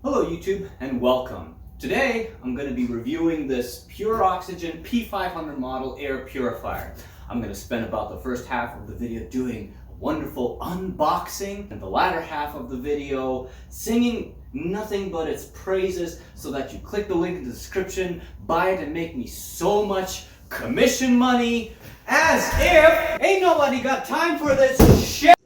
Hello YouTube and welcome. Today I'm going to be reviewing this PurOxygen P500 model air purifier. I'm going to spend about the first half of the video doing a wonderful unboxing and the latter half of the video singing nothing but its praises so that you click the link in the description, buy it and make me so much commission money as if ain't nobody got time for this shit.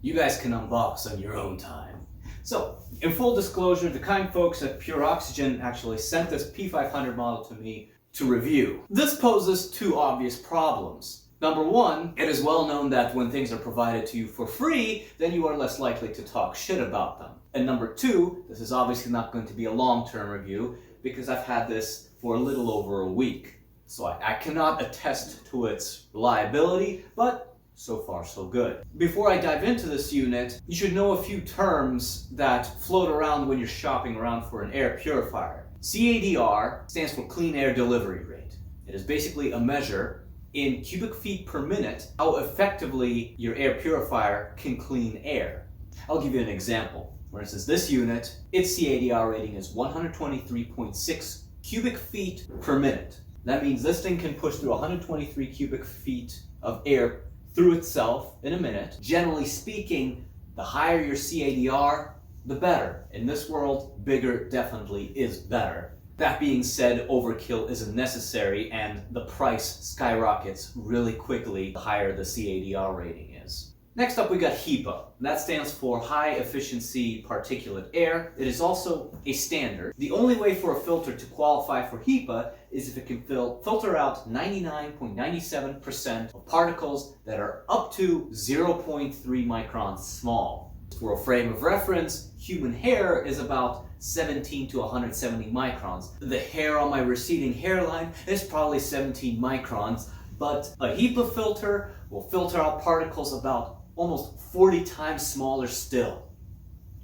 You guys can unbox on your own time. So, in full disclosure, the kind folks at PurOxygen actually sent this P500 model to me to review. This poses two obvious problems. Number one, it is well known that when things are provided to you for free, then you are less likely to talk shit about them. And number two, this is obviously not going to be a long-term review because I've had this for a little over a week. So I cannot attest to its reliability, but so far, so good. Before I dive into this unit, you should know a few terms that float around when you're shopping around for an air purifier. CADR stands for Clean Air Delivery Rate. It is basically a measure in cubic feet per minute how effectively your air purifier can clean air. I'll give you an example. For instance, this unit, its CADR rating is 123.6 cubic feet per minute. That means this thing can push through 123 cubic feet of air through itself in a minute. Generally speaking, the higher your CADR, the better. In this world, bigger definitely is better. That being said, overkill isn't necessary and the price skyrockets really quickly the higher the CADR rating is. Next up we got HEPA. That stands for High Efficiency Particulate Air. It is also a standard. The only way for a filter to qualify for HEPA is if it can filter out 99.97% of particles that are up to 0.3 microns small. For a frame of reference, human hair is about 17 to 170 microns. The hair on my receding hairline is probably 17 microns, but a HEPA filter will filter out particles about almost 40 times smaller still.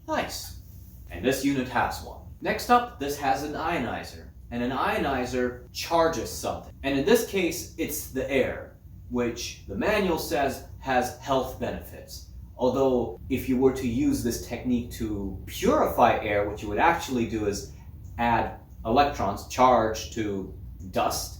Nice. And this unit has one. Next up, this has an ionizer. And an ionizer charges something. And in this case, it's the air, which the manual says has health benefits. Although, if you were to use this technique to purify air, what you would actually do is add electrons, charge to dust.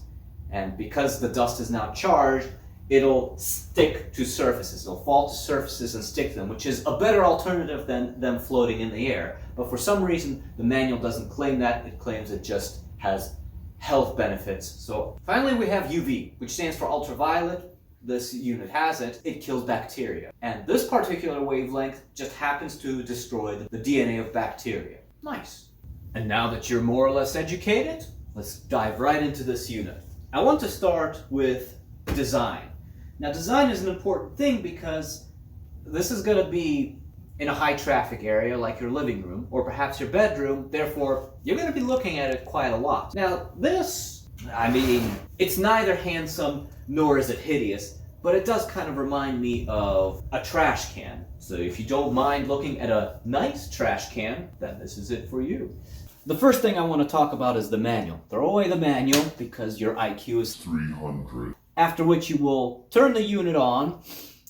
And because the dust is now charged, it'll stick to surfaces. It'll fall to surfaces and stick to them, which is a better alternative than them floating in the air. But for some reason, the manual doesn't claim that. It claims it just has health benefits. So finally, we have UV, which stands for ultraviolet. This unit has it. It kills bacteria. And this particular wavelength just happens to destroy the DNA of bacteria. Nice. And now that you're more or less educated, let's dive right into this unit. I want to start with design. Now, design is an important thing because this is going to be in a high traffic area like your living room or perhaps your bedroom. Therefore, you're going to be looking at it quite a lot. Now, this, it's neither handsome nor is it hideous, but it does kind of remind me of a trash can. So if you don't mind looking at a nice trash can, then this is it for you. The first thing I want to talk about is the manual. Throw away the manual because your IQ is 300. After which you will turn the unit on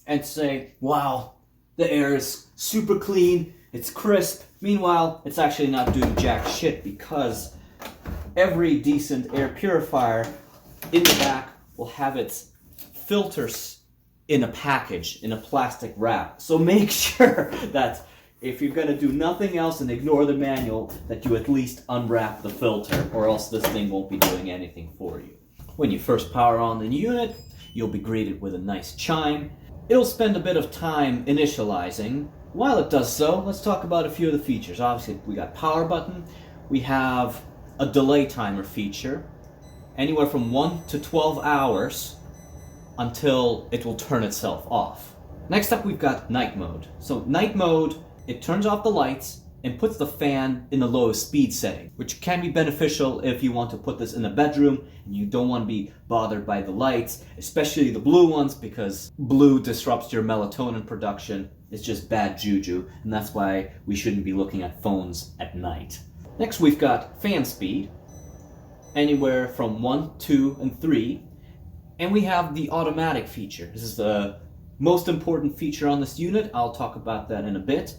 and say, wow, the air is super clean, it's crisp. Meanwhile, it's actually not doing jack shit because every decent air purifier in the back will have its filters in a package, in a plastic wrap. So make sure that if you're going to do nothing else and ignore the manual, that you at least unwrap the filter, or else this thing won't be doing anything for you. When you first power on the unit, you'll be greeted with a nice chime. It'll spend a bit of time initializing. While it does so, let's talk about a few of the features. Obviously, we got power button. We have a delay timer feature, anywhere from 1 to 12 hours until it will turn itself off. Next up, we've got night mode. So night mode, it turns off the lights and puts the fan in the lowest speed setting, which can be beneficial if you want to put this in a bedroom and you don't want to be bothered by the lights, especially the blue ones, because blue disrupts your melatonin production. It's just bad juju, and that's why we shouldn't be looking at phones at night. Next, we've got fan speed, anywhere from 1, 2, and 3, and we have the automatic feature. This is the most important feature on this unit. I'll talk about that in a bit.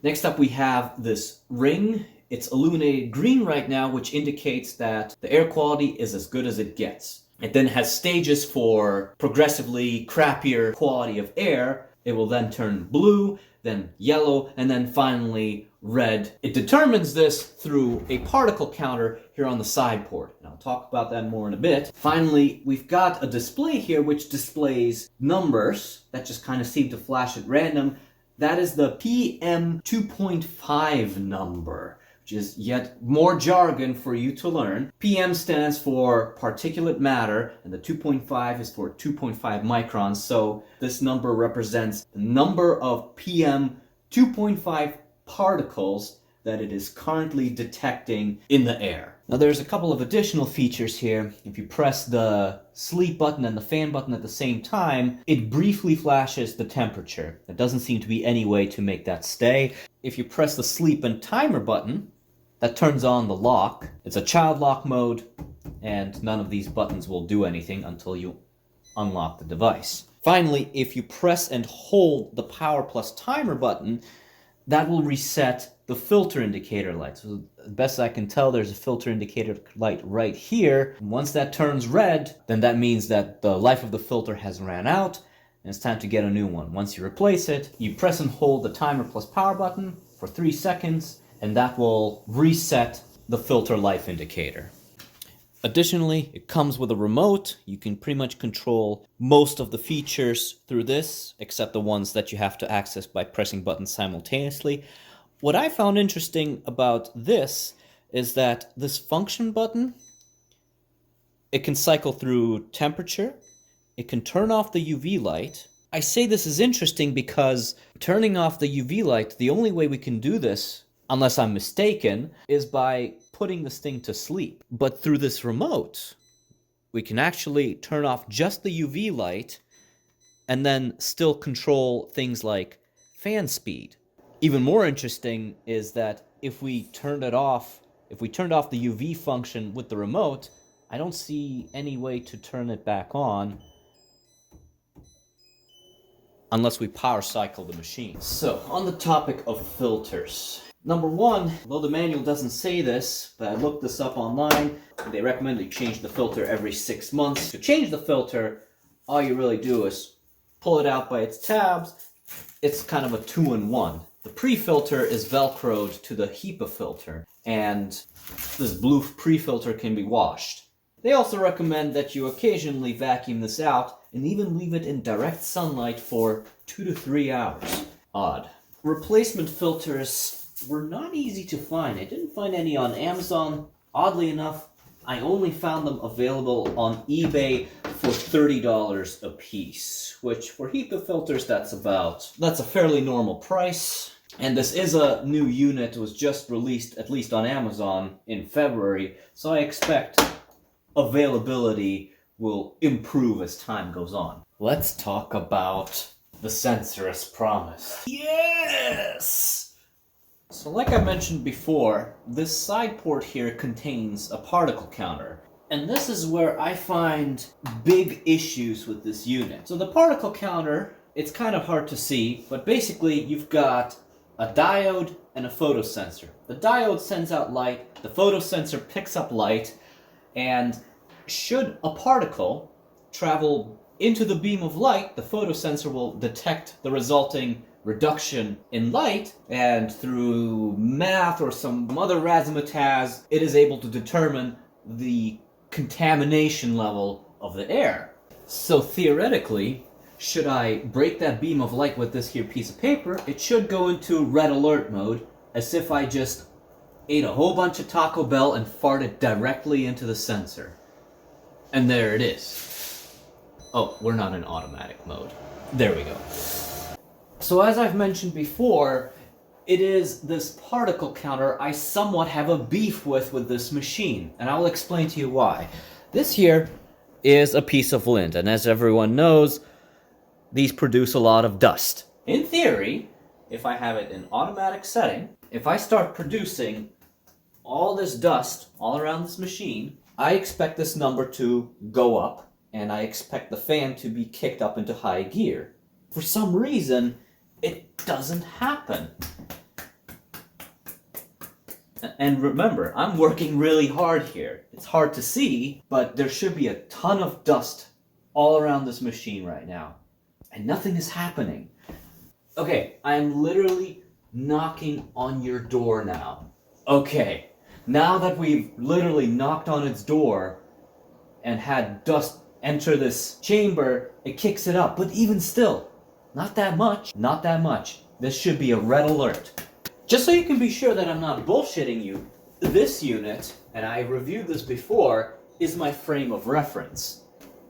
Next up we have this ring. It's illuminated green right now, which indicates that the air quality is as good as it gets. It then has stages for progressively crappier quality of air. It will then turn blue, then yellow, and then finally red. It determines this through a particle counter here on the side port. And I'll talk about that more in a bit. Finally, we've got a display here which displays numbers that just kind of seem to flash at random. That is the PM 2.5 number, which is yet more jargon for you to learn. PM stands for particulate matter, and the 2.5 is for 2.5 microns. So this number represents the number of PM 2.5 particles that it is currently detecting in the air. Now there's a couple of additional features here. If you press the sleep button and the fan button at the same time, it briefly flashes the temperature. There doesn't seem to be any way to make that stay. If you press the sleep and timer button, that turns on the lock. It's a child lock mode, and none of these buttons will do anything until you unlock the device. Finally, if you press and hold the power plus timer button, that will reset the filter indicator light. So as best I can tell, there's a filter indicator light right here. Once that turns red, then that means that the life of the filter has ran out, and it's time to get a new one. Once you replace it, you press and hold the timer plus power button for 3 seconds, and that will reset the filter life indicator. Additionally, it comes with a remote. You can pretty much control most of the features through this, except the ones that you have to access by pressing buttons simultaneously. What I found interesting about this is that this function button, it can cycle through temperature, it can turn off the UV light. I say this is interesting because turning off the UV light, the only way we can do this, unless I'm mistaken, is by putting this thing to sleep. But through this remote, we can actually turn off just the UV light and then still control things like fan speed. Even more interesting is that if we turned off the UV function with the remote, I don't see any way to turn it back on unless we power cycle the machine. So, on the topic of filters. Number one, although the manual doesn't say this, but I looked this up online, they recommend you change the filter every 6 months. To change the filter, all you really do is pull it out by its tabs. It's kind of a 2-in-1. The pre-filter is velcroed to the HEPA filter, and this blue pre-filter can be washed. They also recommend that you occasionally vacuum this out and even leave it in direct sunlight for 2 to 3 hours. Odd. Replacement filters were not easy to find. I didn't find any on Amazon. Oddly enough, I only found them available on eBay for $30 a piece, which for HEPA filters, that's a fairly normal price. And this is a new unit. It was just released, at least on Amazon, in February, so I expect availability will improve as time goes on. Let's talk about the sensor as promised. Yes! So like I mentioned before, this side port here contains a particle counter. And this is where I find big issues with this unit. So the particle counter, it's kind of hard to see, but basically you've got a diode and a photosensor. The diode sends out light, the photosensor picks up light, and should a particle travel into the beam of light, the photosensor will detect the resulting reduction in light, and through math or some other razzmatazz, it is able to determine the contamination level of the air. So theoretically, should I break that beam of light with this here piece of paper, it should go into red alert mode, as if I just ate a whole bunch of Taco Bell and farted directly into the sensor. And there it is. Oh, we're not in automatic mode. There we go. So as I've mentioned before, it is this particle counter I somewhat have a beef with this machine, and I'll explain to you why. This here is a piece of lint, and as everyone knows, these produce a lot of dust. In theory, if I have it in automatic setting, if I start producing all this dust all around this machine, I expect this number to go up, and I expect the fan to be kicked up into high gear. For some reason, it doesn't happen. And remember, I'm working really hard here. It's hard to see, but there should be a ton of dust all around this machine right now. And nothing is happening. Okay, I'm literally knocking on your door now. Okay, now that we've literally knocked on its door and had dust enter this chamber, it kicks it up. But even still, not that much. Not that much. This should be a red alert. Just so you can be sure that I'm not bullshitting you, this unit, and I reviewed this before, is my frame of reference.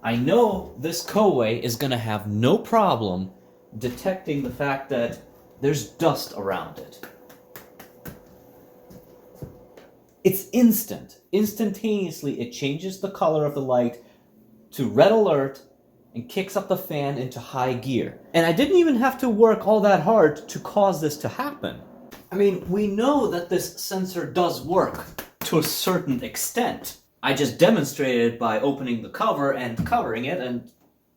I know this Kowei is going to have no problem detecting the fact that there's dust around it. It's instant. Instantaneously, it changes the color of the light to red alert and kicks up the fan into high gear. And I didn't even have to work all that hard to cause this to happen. I mean, we know that this sensor does work to a certain extent. I just demonstrated it by opening the cover and covering it, and,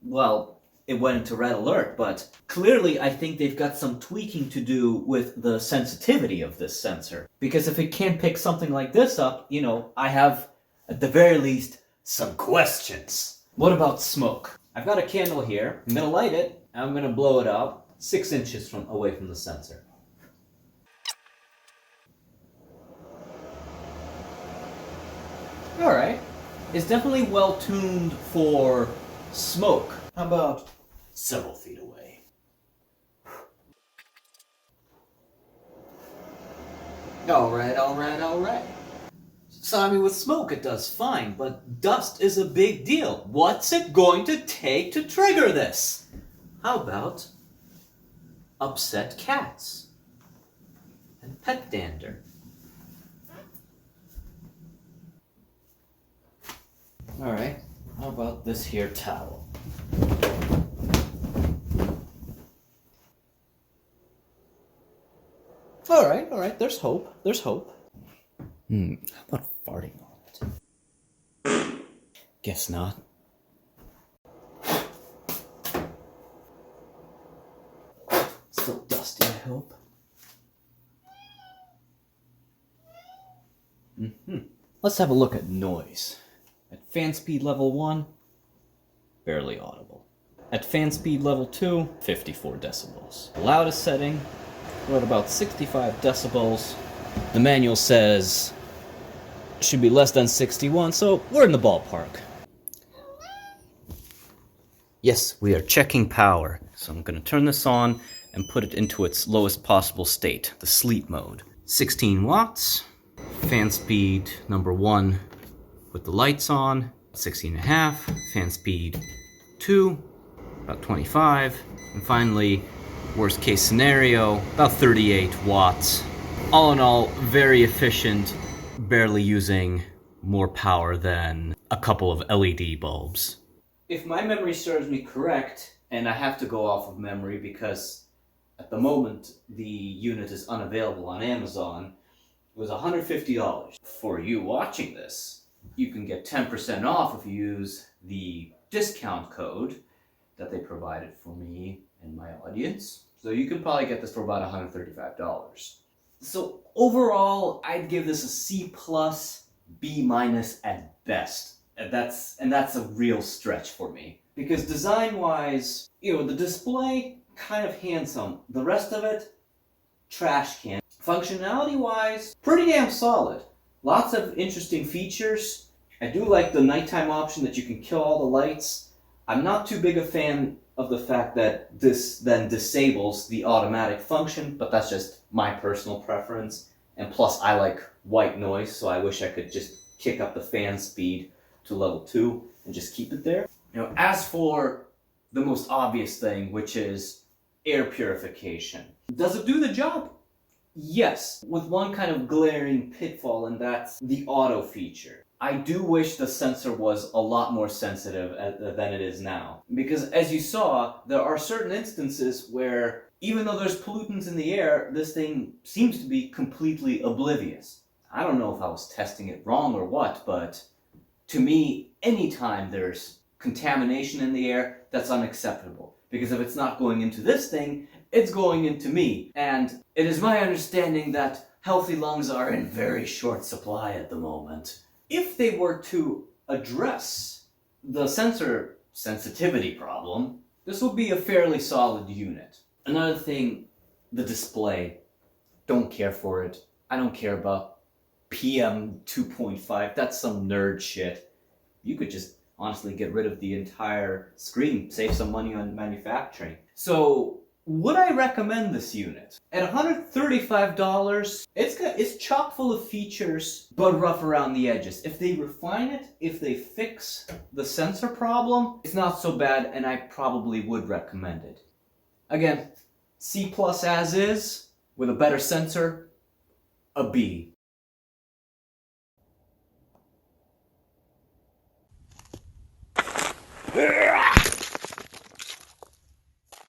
well, it went into red alert. But clearly, I think they've got some tweaking to do with the sensitivity of this sensor. Because if it can't pick something like this up, you know, I have, at the very least, some questions. What about smoke? I've got a candle here. I'm gonna light it, and I'm gonna blow it out 6 inches away from the sensor. Alright, it's definitely well tuned for smoke. How about several feet away? Alright. So I mean, with smoke it does fine, but dust is a big deal. What's it going to take to trigger this? How about upset cats and pet dander? Alright, how about this here towel? Alright, there's hope. How about farting on it? Guess not. Still dusty, I hope. Let's have a look at noise. At fan speed level 1, barely audible. At fan speed level 2, 54 decibels. The loudest setting, we're at about 65 decibels. The manual says it should be less than 61, so we're in the ballpark. Yes, we are checking power. So I'm going to turn this on and put it into its lowest possible state, the sleep mode. 16 watts, fan speed number 1 with the lights on, 16.5, fan speed 2, about 25, and finally, worst case scenario, about 38 watts. All in all, very efficient, barely using more power than a couple of LED bulbs. If my memory serves me correct, and I have to go off of memory because at the moment the unit is unavailable on Amazon, it was $150. For you watching this, you can get 10% off if you use the discount code that they provided for me and my audience. So you can probably get this for about $135. So overall, I'd give this a C+, B- at best. And that's a real stretch for me. Because design-wise, you know, the display, kind of handsome. The rest of it, trash can. Functionality-wise, pretty damn solid. Lots of interesting features. I do like the nighttime option that you can kill all the lights. I'm not too big a fan of the fact that this then disables the automatic function, but that's just my personal preference. And plus, I like white noise, so I wish I could just kick up the fan speed to level 2 and just keep it there. You know, as for the most obvious thing, which is air purification. Does it do the job? Yes, with one kind of glaring pitfall, and that's the auto feature. I do wish the sensor was a lot more sensitive than it is now. Because as you saw, there are certain instances where, even though there's pollutants in the air, this thing seems to be completely oblivious. I don't know if I was testing it wrong or what, but to me, anytime there's contamination in the air, that's unacceptable. Because if it's not going into this thing, it's going into me. And it is my understanding that healthy lungs are in very short supply at the moment. If they were to address the sensor sensitivity problem, this would be a fairly solid unit. Another thing, the display. Don't care for it. I don't care about PM 2.5. That's some nerd shit. You could just honestly get rid of the entire screen, save some money on manufacturing. So, would I recommend this unit? At $135, it's chock full of features, but rough around the edges. If they refine it, if they fix the sensor problem, it's not so bad, and I probably would recommend it. Again, C+ as is, with a better sensor, a B.